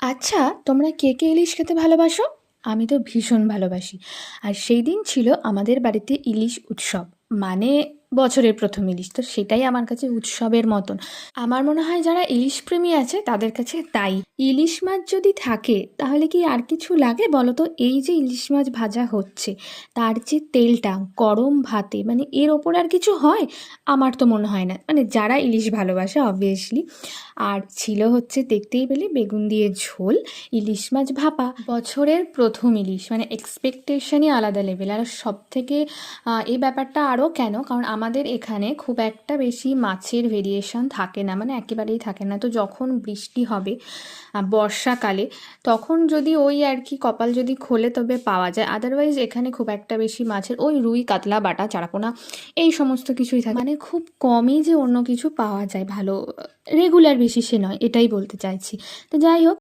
আচ্ছা, তোমরা কে কে ইলিশ খেতে ভালোবাসো? আমি তো ভীষণ ভালোবাসি। আর সেই দিন ছিল আমাদের বাড়িতে ইলিশ উৎসব। মানে বছরের প্রথম ইলিশ, তো সেটাই আমার কাছে উৎসবের মতন। আমার মনে হয় যারা ইলিশ প্রেমী আছে তাদের কাছে তাই। ইলিশ মাছ যদি থাকে তাহলে কি আর কিছু লাগে বলো তো? এই যে ইলিশ মাছ ভাজা হচ্ছে, তার যে তেলটা গরম ভাতে, মানে এর ওপর আর কিছু হয়? আমার তো মনে হয় না। মানে যারা ইলিশ ভালোবাসে অবভিয়াসলি। আর ছিল হচ্ছে দেখতেই পেলে বেগুন দিয়ে ঝোল, ইলিশ মাছ ভাপা, বছরের প্রথম ইলিশ, মানে এক্সপেকটেশনই আলাদা লেভেল। আর সব থেকে এই ব্যাপারটা আরও কেন, কারণ আমাদের এখানে খুব একটা বেশি মাছের ভেরিয়েশন থাকে না, মানে একেবারেই থাকে না। তো যখন বৃষ্টি হবে বর্ষাকালে, তখন যদি ওই আর কি কপাল যদি খোলে তবে পাওয়া যায়, আদারওয়াইজ এখানে খুব একটা বেশি মাছের ওই রুই কাতলা বাটা চারাপোনা এই সমস্ত কিছুই থাকে, মানে খুব কমই যে অন্য কিছু পাওয়া যায় ভালো, রেগুলার বেসিসে নয়, এটাই বলতে চাইছি। তো যাই হোক,